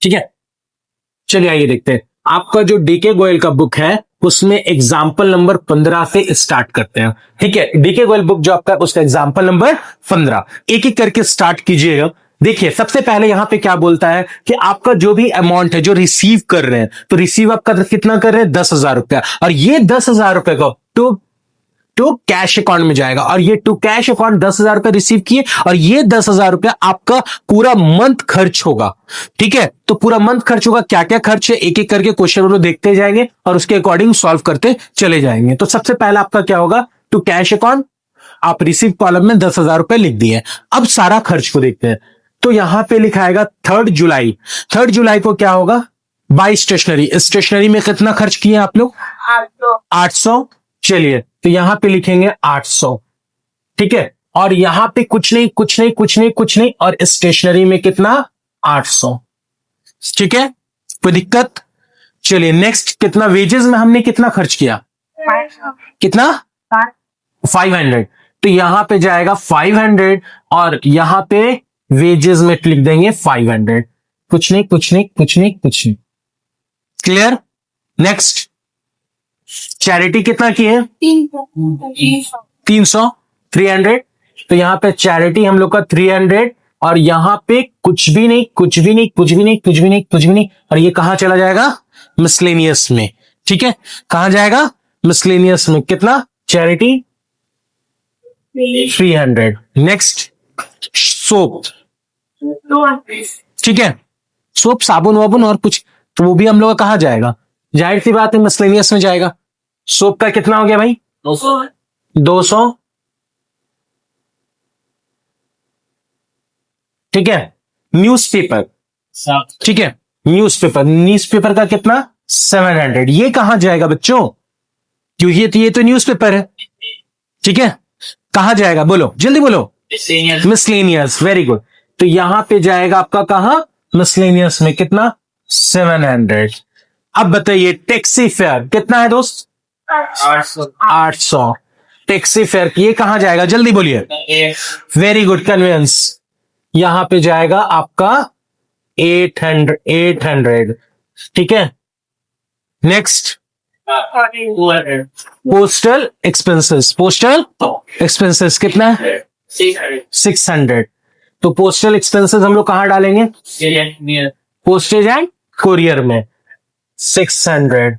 ठीक है, चलिए आइए देखते हैं। आपका जो डीके गोयल का बुक है उसमें एग्जाम्पल नंबर 15 से स्टार्ट करते हैं। ठीक है, डीके गोयल बुक जो आपका उसका एग्जाम्पल नंबर 15 एक एक करके स्टार्ट कीजिएगा। देखिए सबसे पहले यहां पे क्या बोलता है कि आपका जो भी अमाउंट है जो रिसीव कर रहे हैं, तो रिसीव आपका कितना कर रहे हैं 10,000 रुपया, और ये 10,000 रुपए को टू कैश अकाउंट में जाएगा, और ये टू कैश अकाउंट 10,000 रुपए रिसीव किए, और ये 10,000 रुपया आपका पूरा मंथ खर्च होगा। ठीक है, तो पूरा मंथ खर्च होगा, क्या क्या खर्च है एक एक करके क्वेश्चन में देखते जाएंगे और उसके अकॉर्डिंग सॉल्व करते चले जाएंगे। तो सबसे पहला आपका क्या होगा, टू कैश अकाउंट, आप रिसीव कॉलम में 10,000 रुपए लिख दिए। अब सारा खर्च को देखते हैं, तो यहां पे लिखाएगा 3 जुलाई। 3 जुलाई को क्या होगा, बाई स्टेशनरी, स्टेशनरी में कितना खर्च किए आप लोग, 800। चलिए तो यहां पे लिखेंगे 800। ठीक है, और यहां पे कुछ नहीं कुछ नहीं कुछ नहीं कुछ नहीं, और स्टेशनरी में कितना 800। ठीक है, कोई दिक्कत। चलिए नेक्स्ट, कितना वेजेस में हमने कितना खर्च किया, कितना 500, तो यहां पे जाएगा 500, और यहां पे वेजेस में लिख देंगे 500। कुछ नहीं कुछ नहीं कुछ नहीं कुछ नहीं, क्लियर। नेक्स्ट, चैरिटी कितना की है, 300, 300, तो यहां पे चैरिटी हम लोग का 300, और यहां पे कुछ भी नहीं कुछ भी नहीं कुछ भी नहीं कुछ भी नहीं कुछ भी नहीं, और ये कहां चला जाएगा, मिसलेनियस में। ठीक है, कहां जाएगा, मिसलेनियस में। कितना, चैरिटी 300। नेक्स्ट, सोप, ठीक है, सोप साबुन वाबुन और कुछ, तो वो भी हम लोग का कहां जाएगा, जाहिर सी बात है मिसलेनियस में जाएगा। सोप का कितना हो गया भाई, 200। ठीक है, न्यूज़पेपर, ठीक है, न्यूज़पेपर, न्यूज़पेपर का कितना 700। ये कहां जाएगा बच्चों, क्योंकि ये तो न्यूज़पेपर है। ठीक है, कहां जाएगा, बोलो जल्दी बोलो, मिसलेनियस, वेरी गुड। तो यहां पे जाएगा आपका कहां, मिसलेनियस में, कितना 700। अब बताइए टैक्सी फेयर कितना है दोस्त, 800। टैक्सी फेयर ये कहां जाएगा, जल्दी बोलिए, वेरी गुड, कन्वेंस, यहां पे जाएगा आपका 800। ठीक है, next, postal expenses, postal expenses कितना है 600। तो पोस्टल एक्सपेंसेस हम लोग कहां डालेंगे, पोस्टेज एंड कोरियर में 600।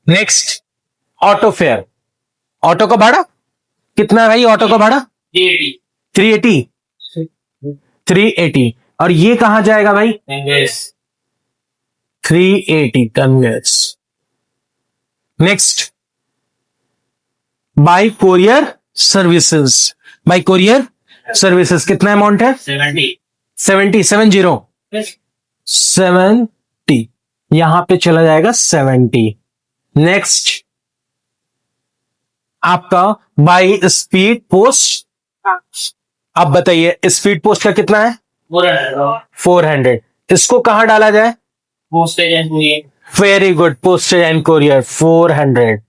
नेक्स्ट, ऑटो फेयर, ऑटो का भाड़ा कितना है भाई, ऑटो का भाड़ा 380, 380, और ये कहां जाएगा भाई, 380 conveyance. Next, by courier services, by courier services कितना अमाउंट है, 70, यहां पे चला जाएगा 70। नेक्स्ट, आपका बाई स्पीड पोस्ट, अब बताइए स्पीड पोस्ट का कितना है 400। इसको कहां डाला जाए, postage and courier, very good, postage and courier 400।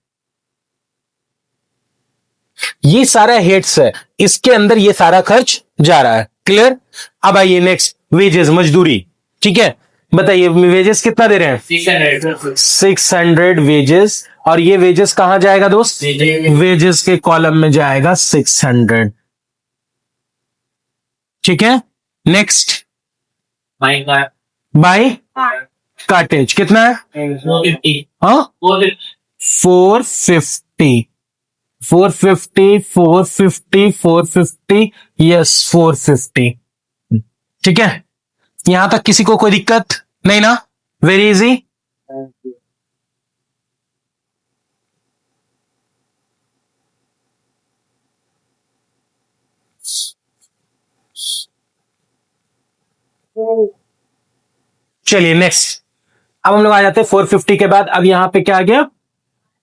ये सारा हेड्स है, इसके अंदर ये सारा खर्च जा रहा है, क्लियर। अब आइए नेक्स्ट, वेजेस, मजदूरी। ठीक है, बताइए वेजेस कितना दे रहे हैं, 600 वेजेस, और ये वेजेस कहां जाएगा दोस्त, वेजेस के कॉलम में जाएगा 600। ठीक है, नेक्स्ट, बाई कार्टेज कितना है, 450, 450, यस 450। ठीक है, यहां तक किसी को कोई दिक्कत नहीं ना, वेरी इजी। चलिए नेक्स्ट, अब हम लोग आ जाते हैं 450 के बाद। अब यहां पे क्या आ गया,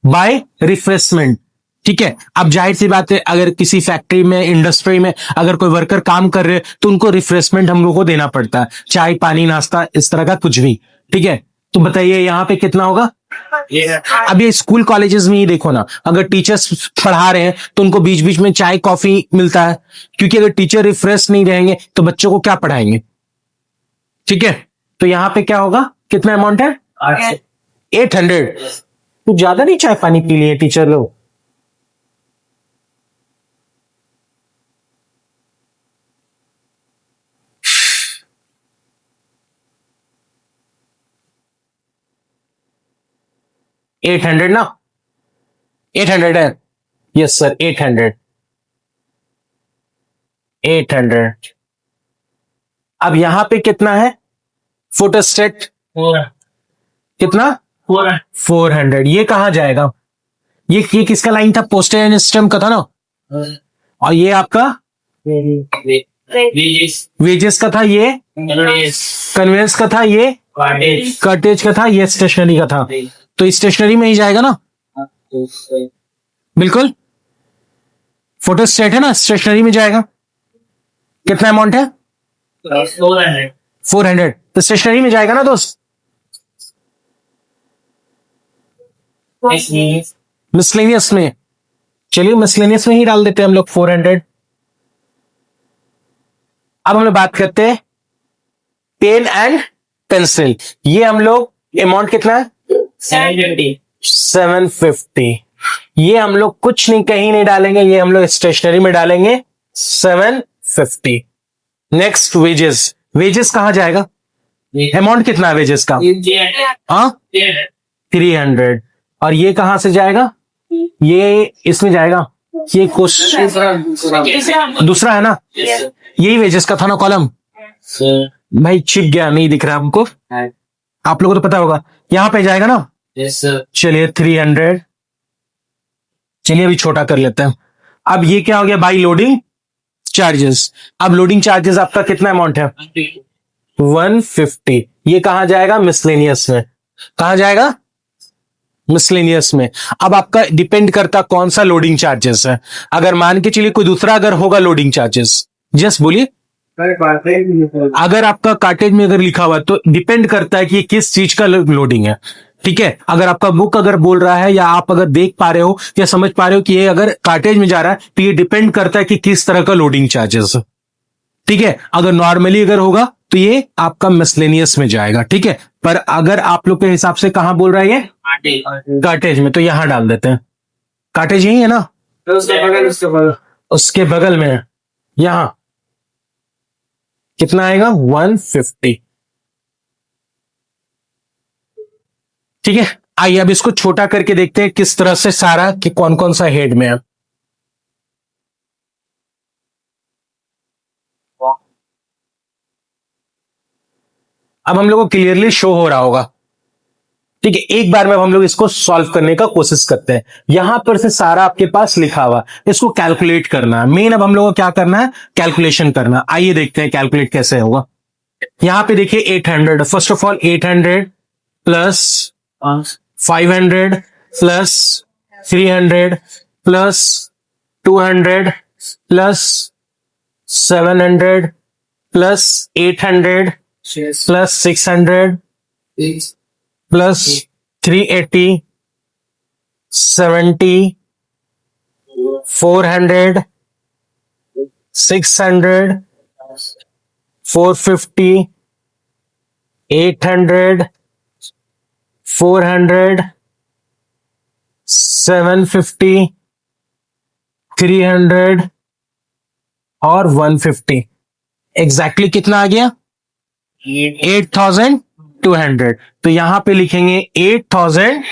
बाय रिफ्रेशमेंट। ठीक है, अब जाहिर सी बात है अगर किसी फैक्ट्री में, इंडस्ट्री में अगर कोई वर्कर काम कर रहे हैं तो उनको रिफ्रेशमेंट हम लोग को देना पड़ता है, चाय पानी नाश्ता इस तरह का कुछ भी। ठीक है, तो बताइए यहाँ पे कितना होगा। अब ये स्कूल कॉलेजेस में ही देखो ना, अगर टीचर्स पढ़ा रहे हैं तो उनको बीच बीच में चाय कॉफी मिलता है, क्योंकि अगर टीचर रिफ्रेश नहीं रहेंगे तो बच्चों को क्या पढ़ाएंगे। ठीक है, तो यहाँ पे क्या होगा, कितना अमाउंट है 800। तो ज्यादा नहीं चाय पानी पी लिए टीचर लोग। $800 ना, 800 है। Yes sir, 800। अब यहां पे कितना है फोटोस्टेट, कितना 400। ये कहां जाएगा, ये किसका लाइन था, पोस्टेज एंड स्टैम्प का था ना, और ये आपका वेजेस का था, ये कन्वेंस का था, ये कर्टेज का था, ये स्टेशनरी का था। तो स्टेशनरी में ही जाएगा ना, बिल्कुल। फोटोस्टेट है ना, स्टेशनरी में जाएगा। कितना अमाउंट है 400, तो स्टेशनरी में जाएगा ना दोस्त। मिसलेनियस में, चलिए मिसलेनियस में ही डाल देते हैं हम लोग 400। अब हम लोग बात करते हैं पेन एंड पेंसिल। ये हम लोग अमाउंट कितना है 750। ये हम लोग कुछ नहीं, कहीं नहीं डालेंगे, ये हम लोग स्टेशनरी में डालेंगे 750। नेक्स्ट वेजेस, वेजेस कहां जाएगा, अमाउंट कितना है वेजेस का, हाँ 300। और ये कहां से जाएगा, ये इसमें जाएगा, ये क्वेश्चन दूसरा है ना, यही वेजेस का था ना कॉलम। भाई छिप गया, नहीं दिख रहा हमको, आप लोगों को तो पता होगा, यहां पे जाएगा ना। चलिए 300। चलिए अभी छोटा कर लेते हैं। अब ये क्या हो गया, बाई लोडिंग चार्जेस। अब लोडिंग चार्जेस आपका कितना अमाउंट है 150। ये कहां जाएगा, मिसलेनियस में। कहां जाएगा, मिसलेनियस में। अब आपका डिपेंड करता कौन सा लोडिंग चार्जेस है। अगर मान के चलिए कोई दूसरा अगर होगा लोडिंग चार्जेस, जस्ट बोलिए। अगर आपका कार्टेज में अगर लिखा हुआ तो डिपेंड करता है कि किस चीज का लोडिंग है। ठीक है, अगर आपका बुक अगर बोल रहा है या आप अगर देख पा रहे हो या समझ पा रहे हो कि ये अगर कार्टेज में जा रहा है तो ये डिपेंड करता है कि किस तरह का लोडिंग चार्जेस है। ठीक है, अगर नॉर्मली अगर होगा तो ये आपका मिसलेनियस में जाएगा। ठीक है, पर अगर आप लोग के हिसाब से कहां बोल रहा है ये कार्टेज में, तो यहां डाल देते हैं। कार्टेज यही है ना, उसके बगल में यहां कितना आएगा 150। ठीक है, आइए अब इसको छोटा करके देखते हैं किस तरह से सारा कि कौन कौन सा हेड में है। अब हम लोग को क्लियरली शो हो रहा होगा। ठीक है, एक बार में अब हम लोग इसको सॉल्व करने का कोशिश करते हैं। यहां पर से सारा आपके पास लिखा हुआ, इसको कैलकुलेट करना है। मेन अब हम लोग को क्या करना है, कैलकुलेशन करना। आइए देखते हैं कैलकुलेट कैसे होगा। यहां पे देखिए 800, first of all 800 plus 500 plus 300 plus 200 plus 700 plus 800 plus 600 plus 380 70 400 600 450 800 400 750 300 और 150। एग्जैक्टली कितना आ गया 8200। तो यहां पे लिखेंगे 8000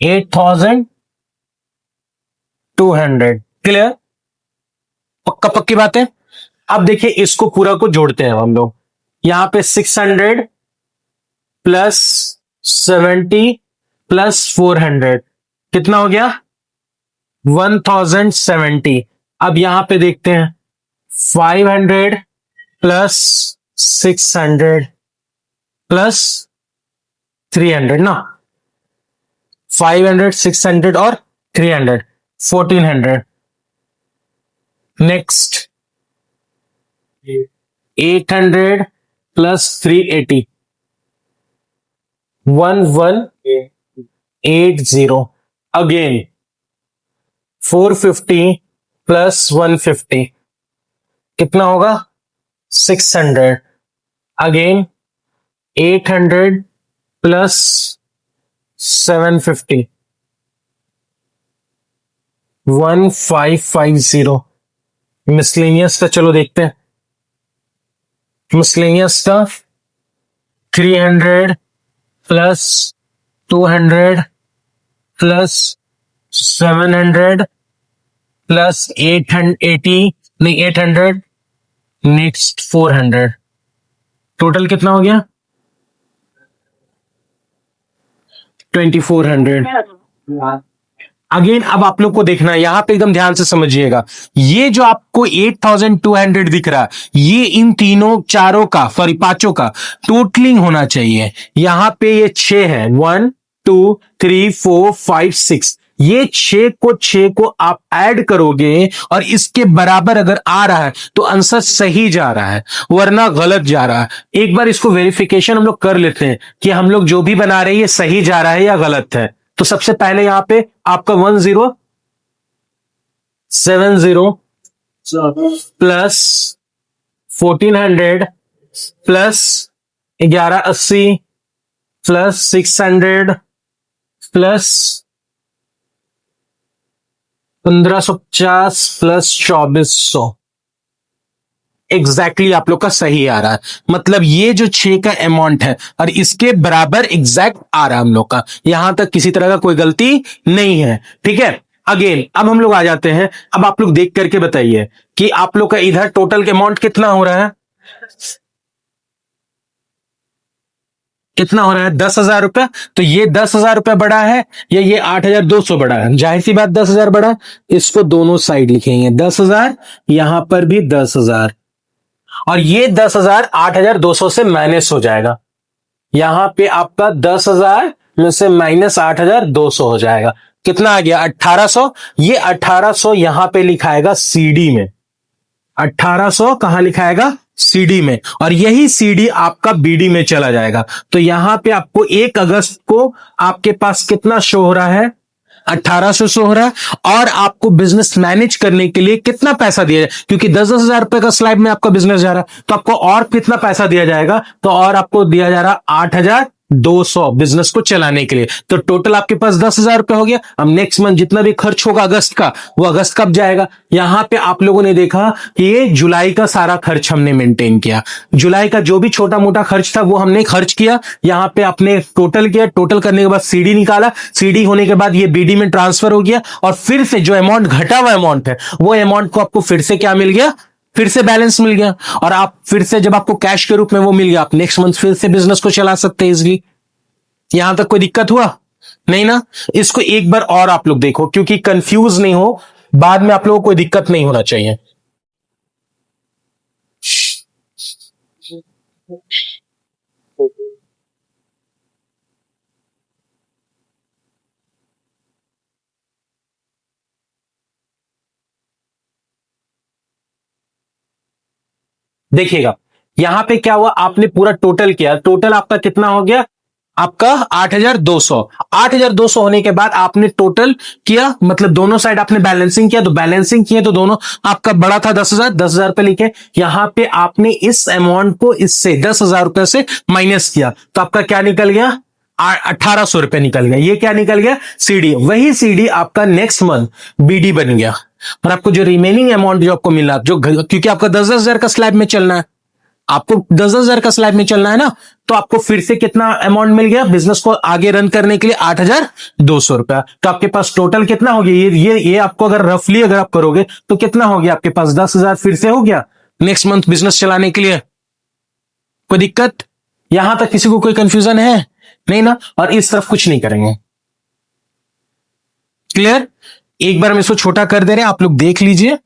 8200। क्लियर, पक्का पक्की बात है। अब देखिए इसको पूरा को जोड़ते हैं हम लोग। यहां पे 600 प्लस 70 प्लस 400 कितना हो गया 1070। अब यहां पे देखते हैं 500 प्लस 600 प्लस 300 ना, 500, 600 और 300, 1400। Next 800 plus 380, 1180। अगेन 450 प्लस 150 कितना होगा? 600। Again 800 plus 750, 1550। मिसलेनियस का चलो देखते हैं। मिसलेनियस का 300 प्लस 200 प्लस 700 प्लस 880, नहीं 800, नेक्स्ट 400। टोटल कितना हो गया? 2400। अगेन अब आप लोग को देखना है, यहां पे एकदम ध्यान से समझिएगा। ये जो आपको 8200 दिख रहा है, ये इन तीनों चारों का, सॉरी पांचों का टोटलिंग होना चाहिए। यहां पे ये 6 है, 1 2 3 4 5 6। ये 6 को आप ऐड करोगे और इसके बराबर अगर आ रहा है तो आंसर सही जा रहा है, वरना गलत जा रहा है। एक बार इसको वेरिफिकेशन हम लोग कर लेते हैं कि हम लोग जो भी बना रहे हैं ये सही जा रहा है या गलत है। तो सबसे पहले यहां पे आपका 1070 plus 1400 plus 1180 plus 600 plus 1550 plus 2400 exactly आप लोग का सही आ रहा है। मतलब ये जो 6 का अमाउंट है और इसके बराबर एग्जैक्ट आ रहा है हम लोग का, यहां तक किसी तरह का कोई गलती नहीं है। ठीक है, अगेन अब हम लोग आ जाते हैं। अब आप लोग देख करके बताइए कि आप लोग का इधर टोटल के अमाउंट कितना हो रहा है? कितना हो रहा है? 10,000 रुपया। तो ये 10,000 रुपया बड़ा है या ये 8,200 बड़ा है? जाहिर सी बात 10,000 बड़ा। इसको दोनों साइड लिखेंगे 10,000, यहां पर भी 10,000, और ये 10,000 8,200 से माइनस हो जाएगा। यहां पे आपका 10,000 में से माइनस 8,200 हो जाएगा। कितना आ गया? 1,800। ये 1,800 यहां पे लिखाएगा सीडी में। 1,800 कहां लिखाएगा? सीडी में। और यही सीडी आपका बीडी में चला जाएगा। तो यहां पे आपको 1 अगस्त को आपके पास कितना शो हो रहा है? 1,800 शो हो रहा है। और आपको बिजनेस मैनेज करने के लिए कितना पैसा दिया जाए, क्योंकि 10,000 रुपए का स्लाइड में आपका बिजनेस जा रहा है, तो आपको और कितना पैसा दिया जाएगा? तो और आपको दिया जा रहा 8,200 बिजनेस को चलाने के लिए। तो टोटल आपके पास 10,000 रुपए हो गया। अब नेक्स्ट मंथ जितना भी खर्च होगा अगस्त का, वो अगस्त कब जाएगा? यहां पे आप लोगों ने देखा कि ये जुलाई का सारा खर्च हमने मेंटेन किया। जुलाई का जो भी छोटा मोटा खर्च था वो हमने खर्च किया। यहां पे आपने टोटल किया, टोटल करने के बाद सीडी निकाला, सीडी होने के बाद ये बीडी में ट्रांसफर हो गया, और फिर से जो अमाउंट घटा हुआ अमाउंट है वो अमाउंट को आपको फिर से क्या मिल गया? फिर से बैलेंस मिल गया। और आप फिर से जब आपको कैश के रूप में वो मिल गया, आप नेक्स्ट मंथ फिर से बिजनेस को चला सकते हैं इजीली। यहां तक कोई दिक्कत हुआ नहीं ना? इसको एक बार और आप लोग देखो, क्योंकि कंफ्यूज नहीं हो, बाद में आप लोगों को कोई दिक्कत नहीं होना चाहिए। देखिएगा यहां पे क्या हुआ, आपने पूरा टोटल किया, टोटल आपका कितना हो गया? आपका 8,200। 8,200 होने के बाद आपने टोटल किया, मतलब दोनों साइड आपने बैलेंसिंग किया, तो बैलेंसिंग किया तो दोनों आपका बड़ा था 10,000, 10,000 रुपए लिखे। यहां पे आपने इस अमाउंट को इससे 10,000 रुपए से माइनस किया, तो आपका क्या निकल गया? 1,800 रुपए निकल गया। ये क्या निकल गया? सीडी। वही सीडी आपका नेक्स्ट मंथ बीडी बन गया। और आपको जो रिमेनिंग अमाउंट जो आपको मिला, जो क्योंकि आपका 10,000 का स्लैब में चलना है, आपको 10,000 का स्लैब में चलना है ना, तो आपको फिर से कितना अमाउंट मिल गया बिजनेस को आगे रन करने के लिए? 8,200 रुपया। तो आपके पास टोटल कितना हो गया? ये आपको अगर रफली अगर आप करोगे तो कितना हो गया? आपके पास 10,000 फिर से हो गया नेक्स्ट मंथ बिजनेस चलाने के लिए। कोई दिक्कत यहां तक? किसी को कोई कंफ्यूजन है? नहीं ना? और इस तरफ कुछ नहीं करेंगे। क्लियर? एक बार हम इसको छोटा कर दे रहे हैं, आप लोग देख लीजिए।